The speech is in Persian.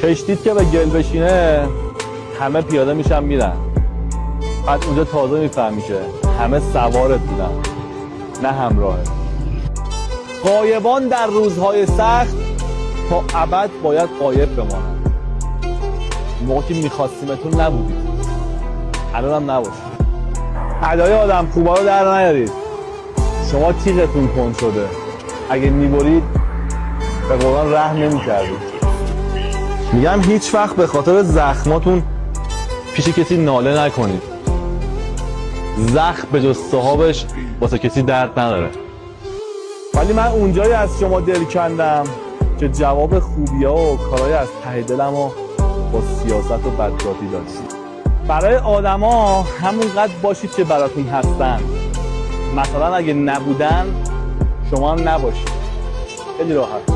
کشتید که به گل بشینه همه پیاده میشن میرن، بعد اونجا تازه میفهمی که همه سوارت بودن نه همراهه. غایبان در روزهای سخت تا ابد باید غایب بمانن. موقع که میخواستیمتون نبودید، الان هم نباشید. ادای آدم خوبا رو در نیارید. شما تیغتون تند شده، اگه میبرید به قرآن رحم نمی‌کردید. میگم هیچ وقت به خاطر زخماتون پیش کسی ناله نکنید. زخم به جز صاحبش واسه کسی درد نداره. ولی من اونجایی از شما دل کندم که جواب خوبی‌ها و کارهای از ته دلمو با سیاست و بدذاتی داشتید. برای آدما همونقدر باشید که براتون هستن. مثلا اگه نبودن شما هم نباشید. خیلی راحت.